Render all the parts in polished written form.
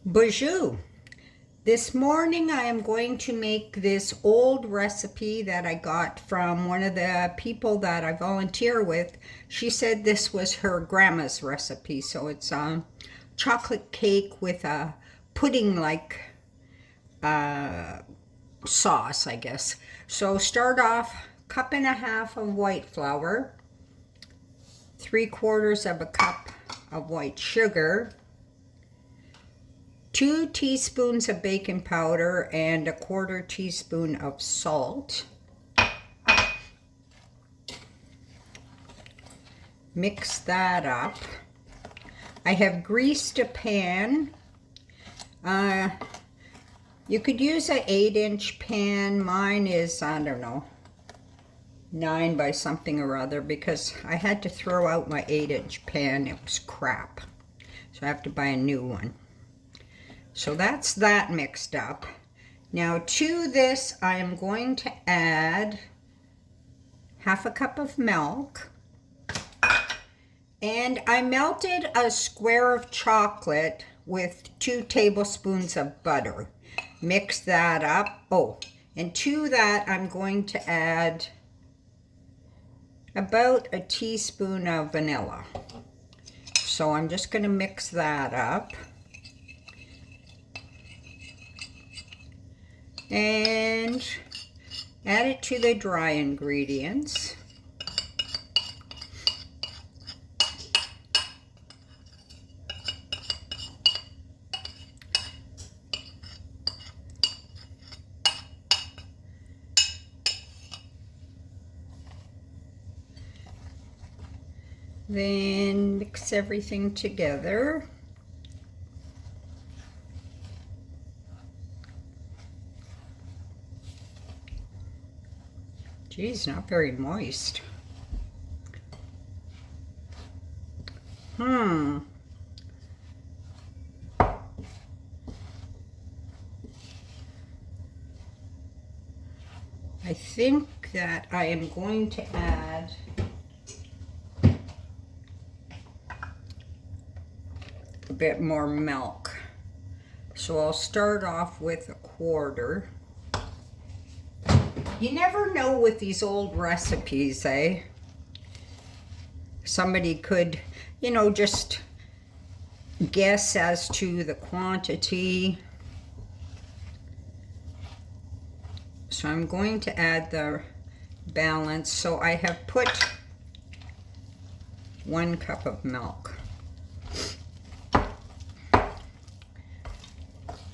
Bonjour. This morning I am going to make this old recipe that I got from one of the people that I volunteer with. She said this was her grandma's recipe, so it's chocolate cake with a pudding-like sauce, I guess. So start off, 1.5 cups of white flour, 3/4 of a cup of white sugar, 2 teaspoons of baking powder and 1/4 teaspoon of salt. Mix that up. I have greased a pan. You could use an 8-inch pan. Mine is, I don't know, 9 by something or other because I had to throw out my 8-inch pan. It was crap. So I have to buy a new one. So that's that mixed up. Now to this I am going to add 1/2 cup of milk. And I melted a square of chocolate with 2 tablespoons of butter. Mix that up. Oh, and to that I'm going to add about a teaspoon of vanilla. So I'm just going to mix that up. And add it to the dry ingredients. Then mix everything together. Geez, not very moist. I think that I am going to add a bit more milk. So I'll start off with 1/4. You never know with these old recipes, eh? Somebody could, just guess as to the quantity. So I'm going to add the balance. So I have put 1 cup of milk.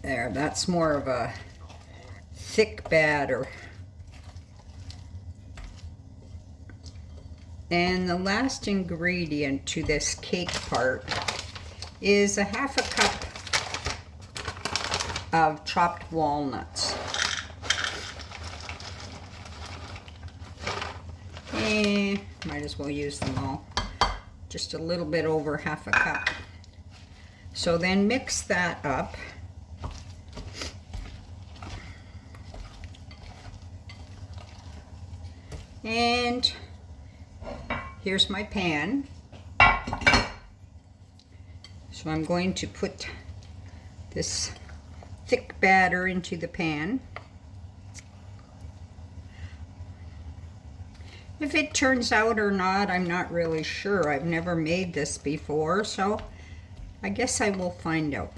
There, that's more of a thick batter. And the last ingredient to this cake part is 1/2 cup of chopped walnuts. And might as well use them all. Just a little bit over 1/2 cup. So then mix that up. And here's my pan. So I'm going to put this thick batter into the pan. If it turns out or not, I'm not really sure. I've never made this before, so I guess I will find out.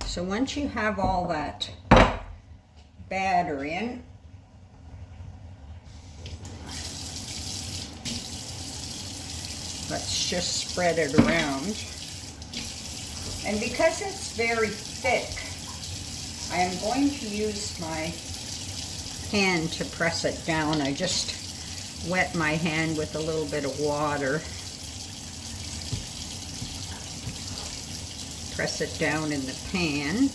So once you have all that batter in, let's just spread it around. And because it's very thick, I am going to use my hand to press it down. I just wet my hand with a little bit of water. Press it down in the pan.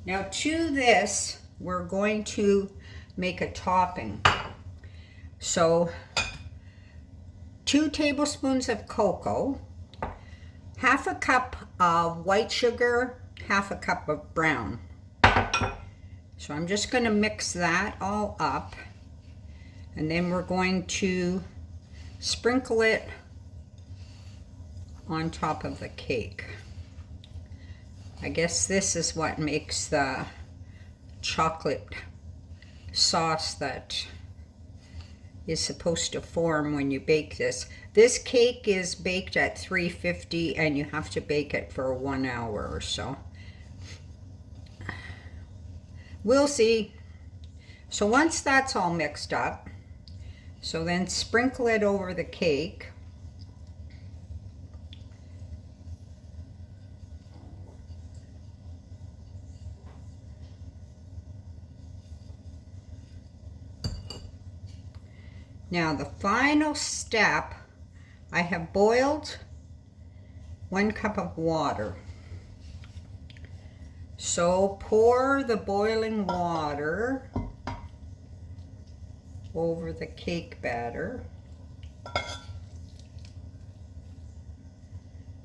Now to this, we're going to make a topping. So 2 tablespoons of cocoa, half a cup of white sugar, half a cup of brown. So I'm just going to mix that all up, and then we're going to sprinkle it on top of the cake. I guess this is what makes the chocolate sauce that is supposed to form when you bake this. This cake is baked at 350 and you have to bake it for 1 hour or so. We'll see. So once that's all mixed up, so then sprinkle it over the cake. Now the final step, I have boiled 1 cup of water. So pour the boiling water over the cake batter.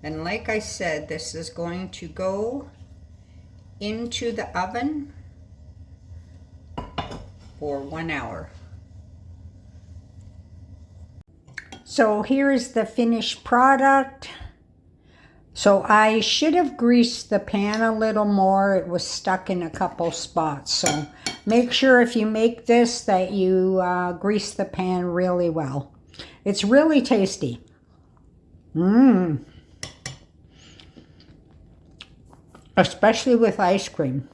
And like I said, this is going to go into the oven for 1 hour. So here's the finished product. So I should have greased the pan a little more. It was stuck in a couple spots. So make sure if you make this that you grease the pan really well. It's really tasty. Especially with ice cream.